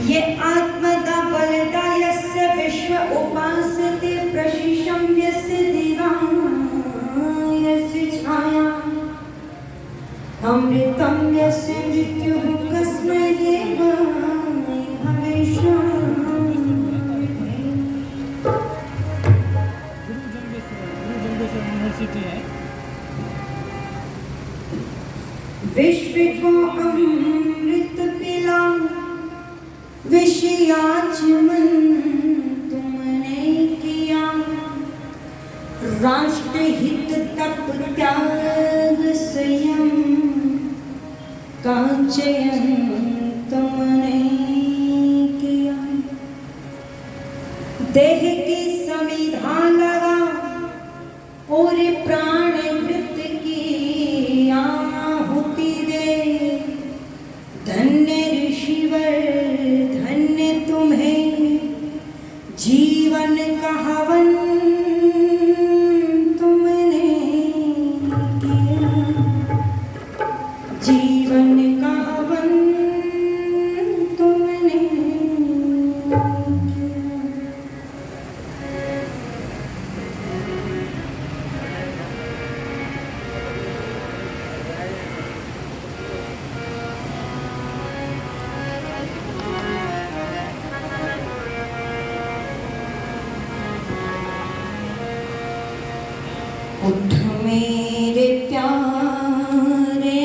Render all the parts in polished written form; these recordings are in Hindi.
ये आत्मदा बलदा यस्य विश्व उपासते प्रशिशं यस्य दिवायस्य छाया अमृतं यस्य मृत्युः कस्मै देवाय हविषा। विश्व को अमृत पिला विषयाचमन तुमने किया, राष्ट्रहित तप त्याग संयम का चयन तुमने किया। देह की संविधान लगा और प्राण वृत्त की आहुति दे। धन्य ऋषिवर धन्य तुम्हें जीवन का हवन तुमने किया, जीवन का हवन तुमने किया। उठ मेरे प्यारे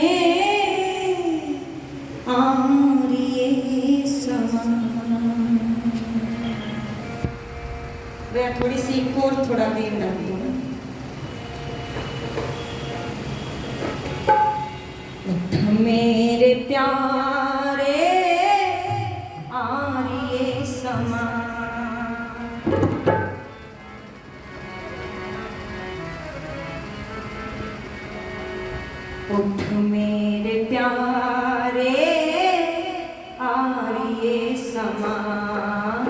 आर्य समान। वह थोड़ी सी और थोड़ा देर डाल दो। उठ मेरे प्यारे आर्य समान। उठ मेरे प्यारे आर्य समान।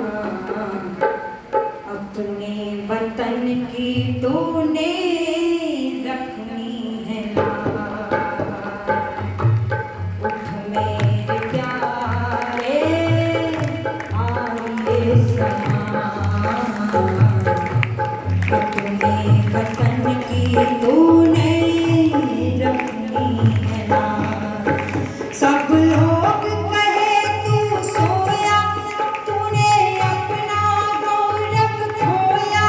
अपने वतन की तूने रखनी है लाज। उठ मेरे प्यारे आर्य समान। अपने वतन की तूने सब लोग कहे तू सोया, तूने अपना गौरव खोया।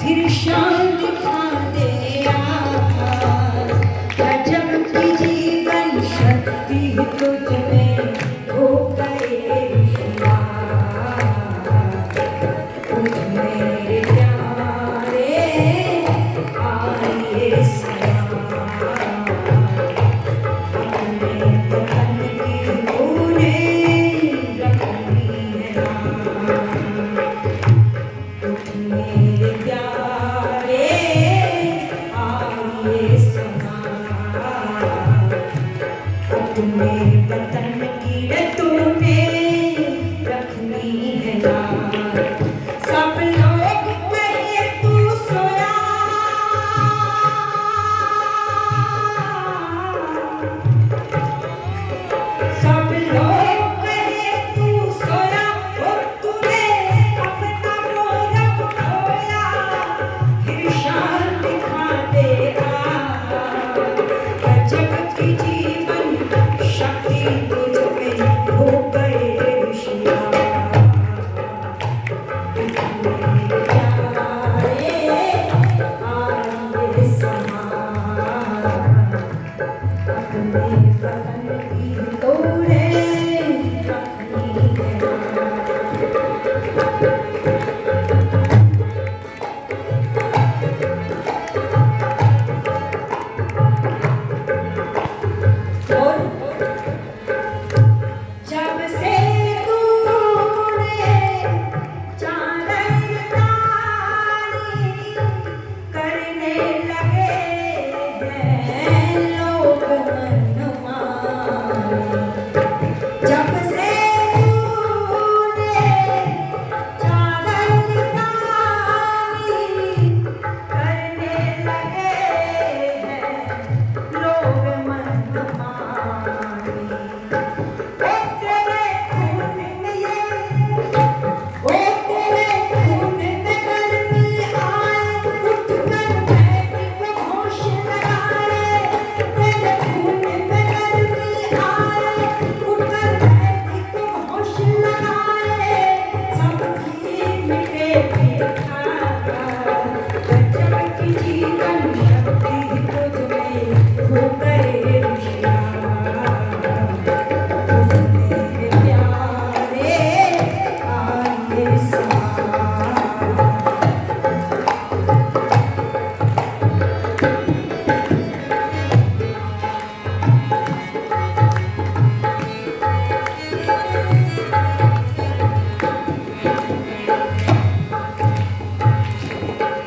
फिर शान दिखा दे यार, गजब की जीवन शक्ति तुझ में हो गए विश्वास। उठ मेरे प्यारे आर्य मेरे प्यारे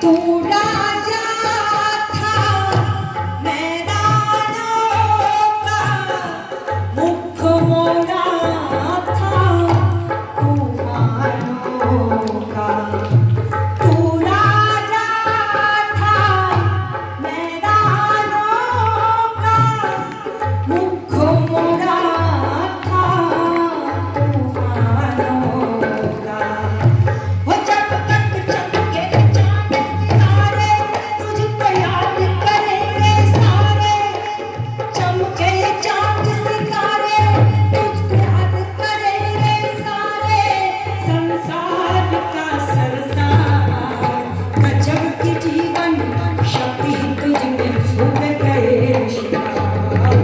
तू राजा था मैदानों का, मुख मोड़ा था तूफानों का। तू राजा था मैदानों का, मुख मोड़ा था तूफानों का। वो जब तक चमके चांद सितारे, तुझको याद करेंगे सारे। चमके चांद सितारे, तुझको याद करेंगे सारे। संसार का सरदार, गजब की जीवन शक्ति तुझ में फूट गए श्याम।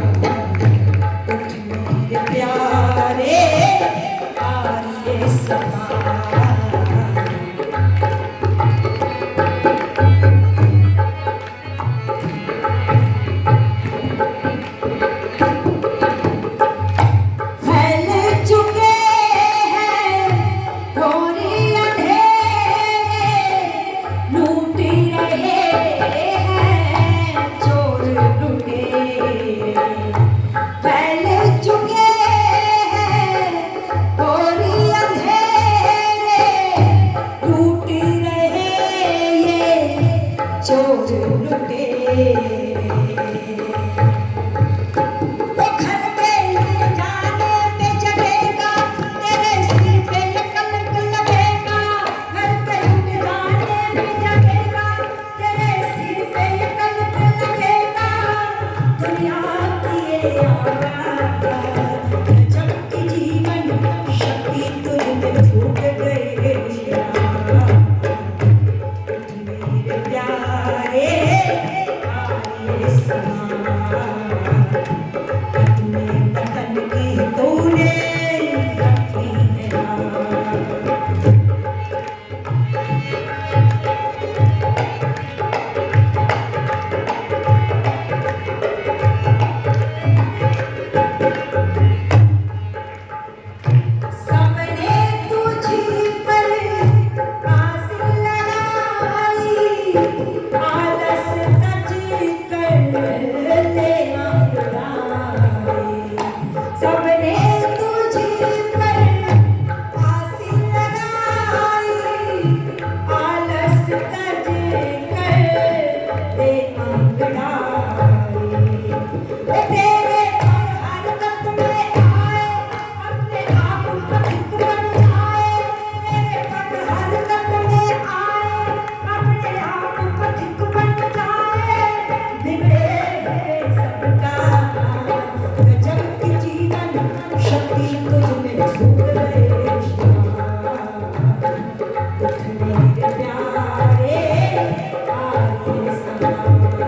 उठ मेरे प्यारे आर्य समाज। फैल चुके हैं घोर अंधेरे, लूट रहे हैं चोर लुटेरे। फैल चुके हैं घोर अंधेरे, लूट रहे ये चोर लुटेरे। वो घर पे ले जाने पे जगेगा, तेरे सिर पे ये कलंक लगेगा। घर पे ले जाने पे जगेगा, तेरे सिर पे ये कलंक लगेगा। दुनिया की ये आवाज़, गजब की जीवन शक्ति तुझ में फूट गए श्याम। उठ मेरे प्यारे आर्य समाज। अपने वतन की तूने रखी है राह। सबने तुझी पर आस लगाई, आलस तज कर ले अंगड़ाई। सबने तुझी पर आस लगाई, आलस तज कर ले अंगड़ाई। वो तेरे हर हरकत में आए, अपने आप पथिक बन जाए। तेरे हर हरकत में आए, अपने आप पथिक बन जाए। बिगड़े हुए सबका गजब की जीवन शक्ति तुझ में फूट गए श्याम। उठ मेरे प्यारे आर्य समाज।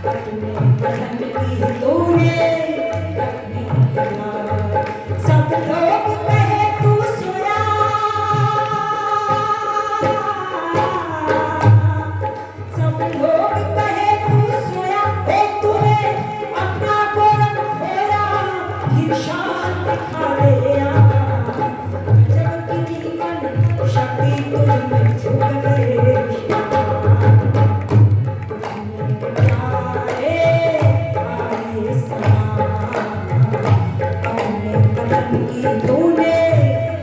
अपने वतन की तूने रखी है राह। सब लोग कहे तू सोया, सब लोग कहे तू सोया। ओ तूने अपना गौरव खोया, फिर शान दिखा दे आया। गजब की जीवन शक्ति तुझ में फूट गए श्याम। उठ मेरे प्यारे आर्य समाज। अपने वतन की तूने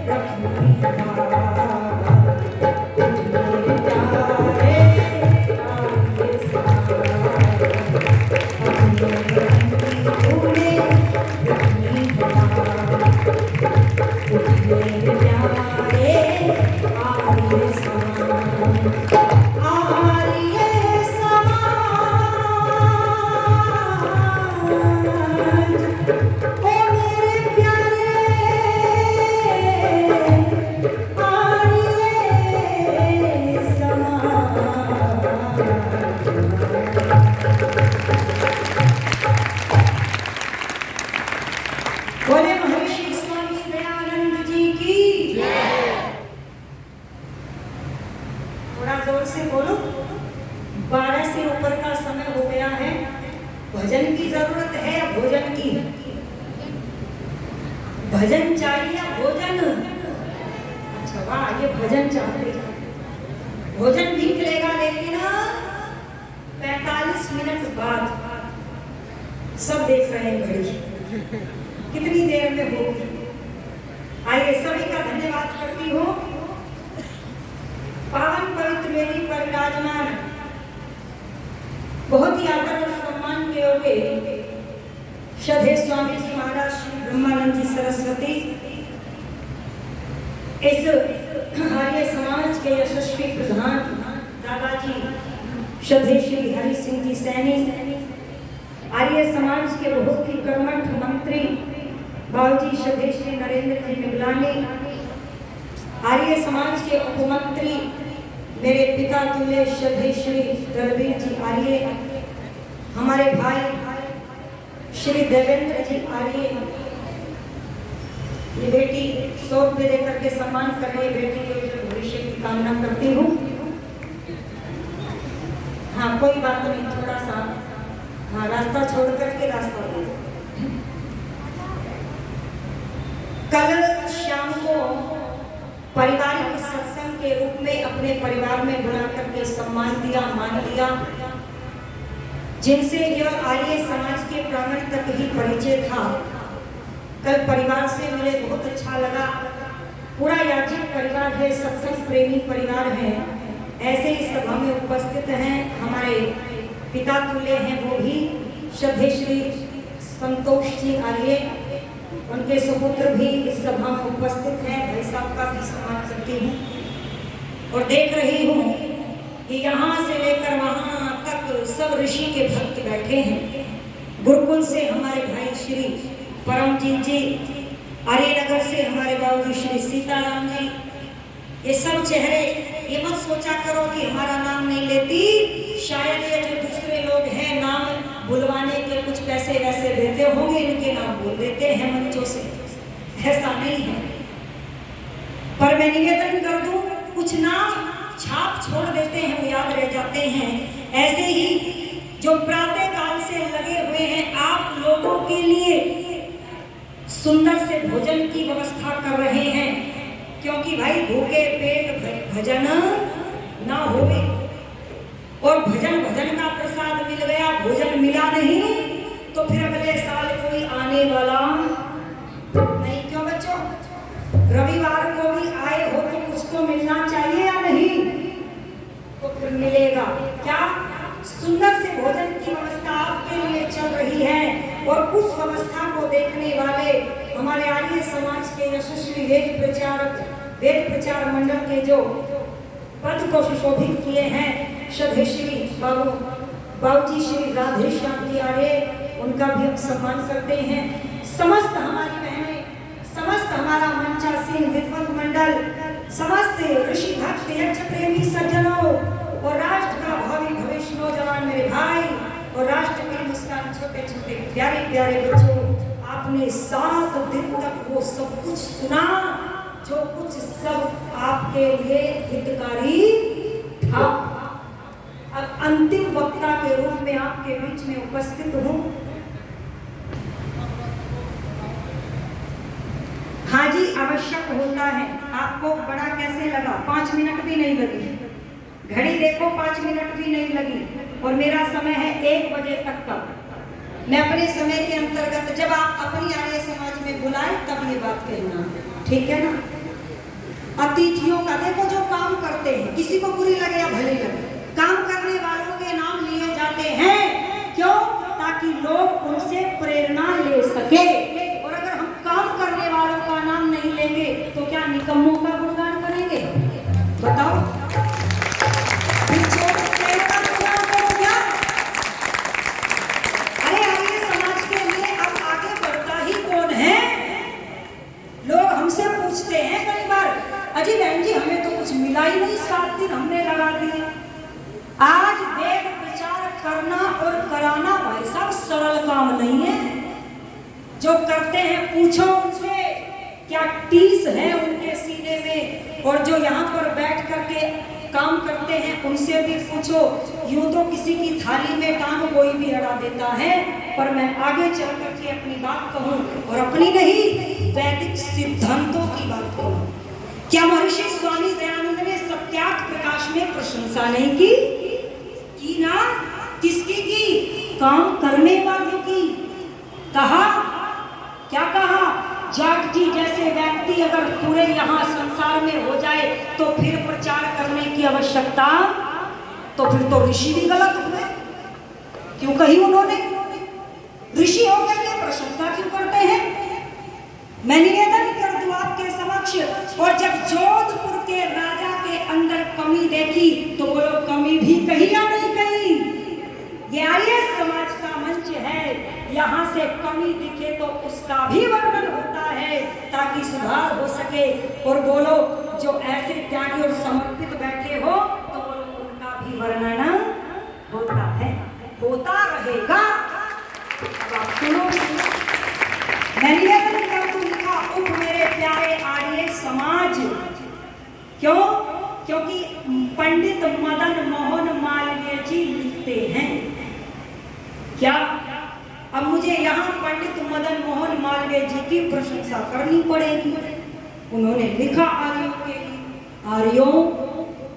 रखी है राह। उठ मेरे प्यारे आर्य समाज। अपने वतन की तूने रखी है राह। उठ मेरे प्यारे आर्य समाज। आर्य समाज, ओ मेरे प्यारे आर्य समाज। बोले महर्षि स्वामी दयानंद जी की। थोड़ा जोर से बोलो। 12 से ऊपर का समय हो गया है। भजन की जरूरत है या भोजन की? भजन चाहिए या भोजन? अच्छा वाह, ये भजन चाहते हैं। भोजन भी मिलेगा, लेकिन 45 मिनट बाद। सब देख रहे हैं घड़ी कितनी देर में होगी। आइए सभी का धन्यवाद करती हूँ। पावन पवित्र वेदी पर विराजमान बहुत ही आदर और सम्मान के योग्य श्रद्धेय स्वामी जी महाराज श्री ब्रह्मानंद जी सरस्वती, इस आर्य समाज के यशस्वी प्रधान दादाजी श्रद्धेय श्री हरि सिंह जी सैनी, आर्य समाज के बहुत ही कर्मठ मंत्री बाबूजी श्रद्धेय श्री नरेंद्र जी मिगलानी, आर्य समाज के उपमंत्री मेरे पिता तुल्य श्रद्धेय श्री दलवीर जी आर्य, हमारे भाई श्री देवेंद्र जी आर्य, ये बेटी 100 रुपये देकर के सम्मान कर रही बेटी के उज्जवल भविष्य की कामना करती हूँ। हाँ कोई बात नहीं, थोड़ा सा हाँ रास्ता छोड़ करके रास्ता दो। कल शाम को पारिवारिक सत्संग के रूप में अपने परिवार में बुला करके सम्मान दिया, मान दिया, जिनसे यह आर्य समाज के प्रांगण तक ही परिचय था। कल परिवार से मिले, बहुत अच्छा लगा। पूरा याजिक परिवार है, सत्संग प्रेमी परिवार है। ऐसे ही सभा में उपस्थित हैं हमारे पिता तुल्य हैं, वो भी श्रद्धेय श्री संतोष जी आर्य, उनके सुपुत्र भी इस सभा में उपस्थित हैं। भाई साहब का भी सम्मान करती हूँ और देख रही हूँ कि यहाँ से लेकर वहाँ तक सब ऋषि के भक्त बैठे हैं। गुरुकुल से हमारे भाई श्री परमजीत जी, आर्यनगर से हमारे बाबूजी श्री सीताराम जी, ये सब चेहरे, ये मत सोचा करो कि हमारा नाम नहीं लेती, शायद ये जो दूसरे लोग हैं नाम बुलवाने के कुछ पैसे वैसे देते होंगे, इनके नाम बोल देते हैं मंचों से, ऐसा नहीं है। पर मैं निवेदन कर दूं, कुछ नाम छाप छोड़ देते हैं, वो याद रह जाते हैं। ऐसे ही जो प्रातः काल से लगे हुए हैं आप लोगों के लिए सुंदर से भोजन की व्यवस्था कर रहे हैं, क्योंकि भाई भूखे पेट भजन ना होवे, और भजन का प्रसाद मिल गया, भोजन मिला नहीं तो फिर अगले साल कोई आने वाला नहीं। क्यों बच्चों, रविवार को भी आए हो तो कुछ तो मिलना चाहिए या नहीं? तो फिर मिलेगा क्या? सुंदर से भोजन की व्यवस्था आपके लिए चल रही है, और उस व्यवस्था को देखने वाले हमारे आर्य समाज के यशस्वी वेद प्रचार मंडल के जो पद को सुशोभित किए हैं श्रद्धेय श्री बाबूजी श्री राधे श्याम जी आर्य, उनका भी हम सम्मान करते हैं। समस्त हमारी बहनें, समस्त हमारा मंचासीन विद्वत मंडल, समस्त ऋषि भक्त यज्ञ प्रेमी सज्जनों और राष्ट्र का भावी भविष्य नौजवान मेरे भाई और राष्ट्र के मुस्कान छोटे छोटे प्यारे प्यारे बच्चों, आपने 7 दिन तक वो सब कुछ सुना जो कुछ सब आपके लिए हितकारी था। अब अंतिम वक्ता के रूप में आपके बीच में उपस्थित हूँ। हाँ जी, आवश्यक होता है। आपको बड़ा कैसे लगा? 5 मिनट भी नहीं लगी, घड़ी देखो 5 मिनट भी नहीं लगी, और मेरा समय है 1 बजे तक का। मैं अपने समय के अंतर्गत जब आप अपनी आर्य समाज में बुलाए तब ये बात कहना, ठीक है ना? अतिथियों का देखो, जो काम करते हैं, किसी को बुरी लगे या भली लगे, काम करने वालों के नाम लिए जाते हैं। क्यों? ताकि लोग उनसे प्रेरणा ले सके। और अगर हम काम करने वालों का नाम नहीं लेंगे तो क्या निकम्मों का गुणगान करेंगे? बताओ, अरे आर्य समाज के लिए अब आगे बढ़ता ही कौन है? लोग हमसे पूछते हैं कई बार, अजी बहन जी हमें तो कुछ मिला ही नहीं, 7 दिन हमने लगा दिए। आज वेद प्रचार करना और कराना भाई साहब सरल काम नहीं है। जो करते हैं पूछो उनसे क्या टीस है उनके सीने में, और जो यहाँ पर बैठ करके काम करते हैं उनसे भी पूछो। यूं तो किसी की थाली में टांग कोई भी अड़ा देता है, पर मैं आगे चल करके अपनी बात कहूँ, और अपनी नहीं वैदिक सिद्धांतों की बात कहूँ। क्या महर्षि स्वामी दयानंद ने सत्य सत्यार्थ प्रकाश में प्रशंसा नहीं की ना। किसकी की? काम करने वालों की। कहा, क्या कहा? जागती जैसे व्यक्ति अगर पूरे यहाँ संसार में हो जाए तो फिर प्रचार करने की आवश्यकता, तो फिर तो ऋषि भी गलत हुए। क्यों कही उन्होंने? ऋषि होकर के प्रशंसा क्यों करते हैं? मैं निवेदन कर दूं आपके समक्ष, और जब जोधपुर के राजा के अंदर कमी देखी तो बोलो कमी भी कही या नहीं कही? ये आर्य समाज का मंच है, यहाँ से कमी दिखे तो उसका भी वर्णन होता है ताकि सुधार हो सके। और बोलो जो ऐसे त्यागी और समर्पित बैठे हो तो बोलो उनका भी वर्णन होता है, होता रहेगा। अब आप सुनो, मैं निवेदन कर दूं, लिखा उठ मेरे प्यारे आर्य समाज। क्यों? क्योंकि पंडित मदन मोहन मालवीय जी लिखते हैं। क्या? अब मुझे यहाँ पंडित मदन मोहन मालवीय जी की प्रशंसा करनी पड़ेगी। उन्होंने लिखा आर्यों के लिए, आर्यों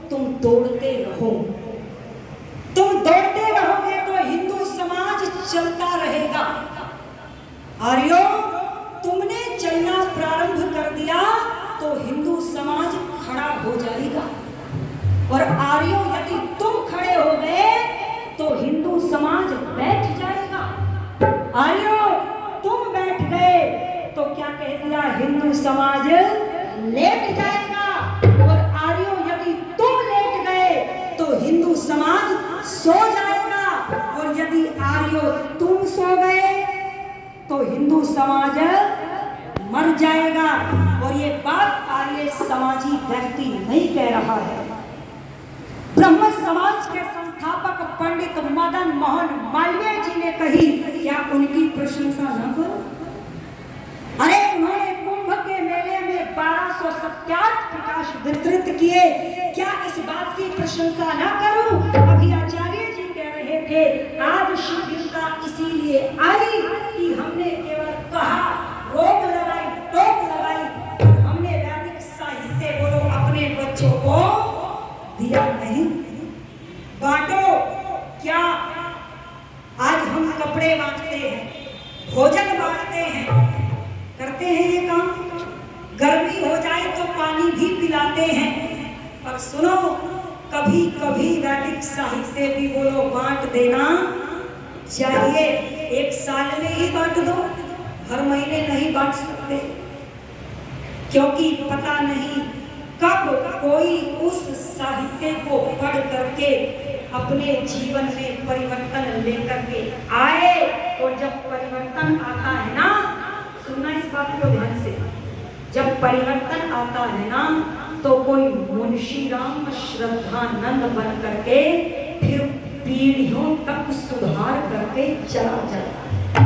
तुम दौड़ते रहो, तुम दौड़ते रहोगे तो हिंदू समाज चलता रहेगा। आर्यों तुमने चलना प्रारंभ कर दिया तो हिंदू समाज खड़ा हो जाएगा, और आर्यों यदि तुम खड़े हो गए तो हिंदू समाज बैठ जाएगा। आर्यों तुम बैठ गए तो क्या कह दिया? हिंदू समाज लेट जाएगा, और आर्यों यदि तुम लेट गए तो हिंदू समाज सो जाएगा, और यदि आर्यों तुम सो गए तो हिंदू समाज मर जाएगा। और ये बात आर्य समाजी व्यक्ति नहीं कह रहा है, ब्रह्म समाज के संस्थापक पंडित मदन मोहन मालवीय जी ने कही। क्या उनकी प्रशंसा न करो? अरे उन्होंने कुंभ के मेले में 1200 सत्यार्थ प्रकाश वितरित किए, क्या इस बात की प्रशंसा न करूं? अभी आचार्य जी कह रहे थे आज शिविरता इसीलिए आई कि हमने केवल कहा, रोक लगाई, टोक लगाई, और हमने वैदिक साहित्य बोलो अपने बच्चों को दिया नहीं। बांटो। क्या आज हम कपड़े बांटते हैं, भोजन बांटते हैं, करते हैं ये काम? गर्मी हो जाए तो पानी भी पिलाते हैं। पर सुनो, कभी कभी वैदिक साहित्य भी बोलो बांट देना चाहिए। एक साल में ही बांट दो, हर महीने नहीं बांट सकते, क्योंकि पता नहीं कब कोई उस साहित्य को पढ़ करके अपने जीवन में परिवर्तन लेकर के आए। और जब परिवर्तन आता है ना, सुनना इस बात को ध्यान से, जब परिवर्तन आता है ना तो कोई मुंशी राम श्रद्धानंद बन करके फिर पीढ़ियों तक सुधार करके चला जाता।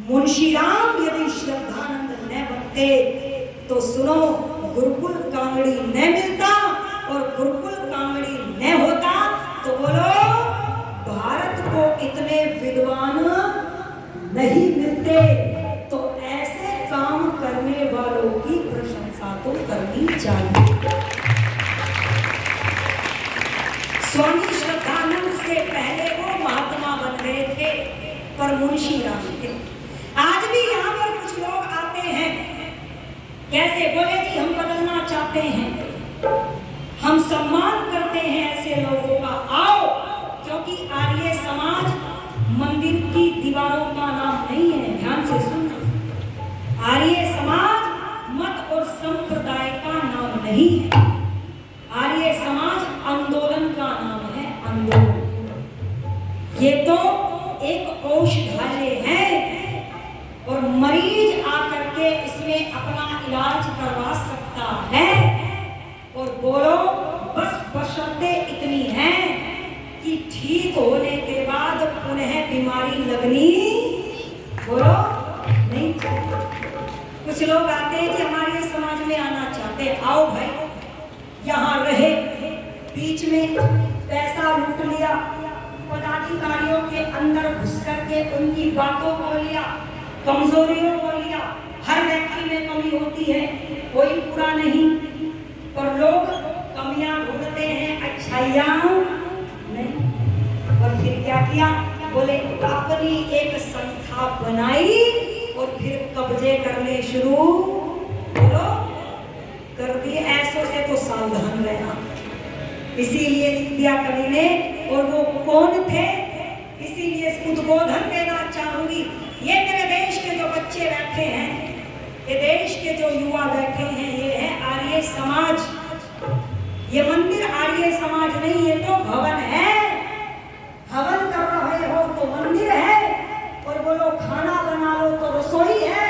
मुंशी राम यदि श्रद्धानंद न बनते तो सुनो, गुरुकुल कांगड़ी न मिलता, और गुरुकुल कांगड़ी न होता तो बोलो भारत को इतने विद्वान नहीं मिलते। तो ऐसे काम करने वालों की प्रशंसा तो करनी चाहिए। स्वामी श्रद्धानंद से पहले वो महात्मा बन गए थे, पर मुंशी राम थे। आज भी यहाँ पर कुछ लोग आते हैं, कैसे? बोले जी हम बदलना चाहते हैं, हम सम्मान करते हैं ऐसे लोगों का, आओ। क्योंकि आर्य समाज मंदिर की दीवारों का नाम नहीं है, ध्यान से सुनना। आर्य समाज मत और संप्रदाय का नाम नहीं है। आर्य समाज आंदोलन का नाम है, आंदोलन। ये तो एक औषधालय है, और मरीज आकर के इसमें अपना इलाज करवा सकता है। और बोलो बस बशर्ते इतनी है कि ठीक होने के बाद पुनः बीमारी लगनी बोलो नहीं चाहिए। कुछ लोग आते हैं कि हमारे समाज में आना चाहते हैं, आओ भाई यहाँ रहे, बीच में पैसा लूट लिया, पदाधिकारियों के अंदर घुस करके उनकी बातों को लिया, कमजोरियों को लिया। हर व्यक्ति में कमी होती है, कोई पूरा नहीं, पर लोग कमियां ढूंढते हैं, अच्छाइयां नहीं। और फिर क्या किया? बोले अपनी एक संस्था बनाई और फिर कब्जे करने शुरू बोलो कर दिए। ऐसों से तो सावधान रहना। इसीलिए लिख दिया कवि ने। और वो कौन थे? इसीलिए उद्बोधन देना चाहूंगी। ये मेरे देश के जो बच्चे बैठे हैं, ये देश के जो युवा बैठे हैं, ये है आर्य समाज। ये मंदिर आर्य समाज नहीं, ये तो भवन है। हवन कर रहे हो तो मंदिर है, और बोलो खाना बना लो तो रसोई है,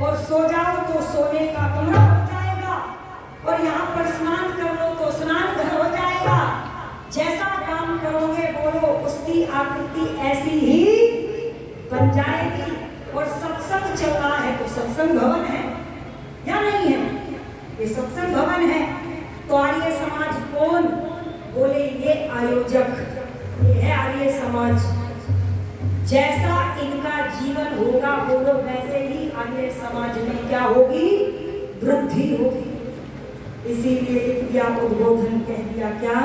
और सो जाओ तो सोने का कमरा हो जाएगा, और यहाँ पर स्नान कर लो तो स्नान घर हो जाएगा। जैसा काम करोगे बोलो उसकी आकृति ऐसी ही बन जाएगी। और सत्संग चल रहा है तो सत्संग भवन है या नहीं है? ये सत्संग भवन है। तो आर्य समाज कौन? बोले ये आयोजक, ये है आर्य समाज। जैसा इनका जीवन होगा बोलो वैसे ही आर्य समाज में क्या होगी? वृद्धि होगी। इसीलिए उद्बोधन कह दिया क्या?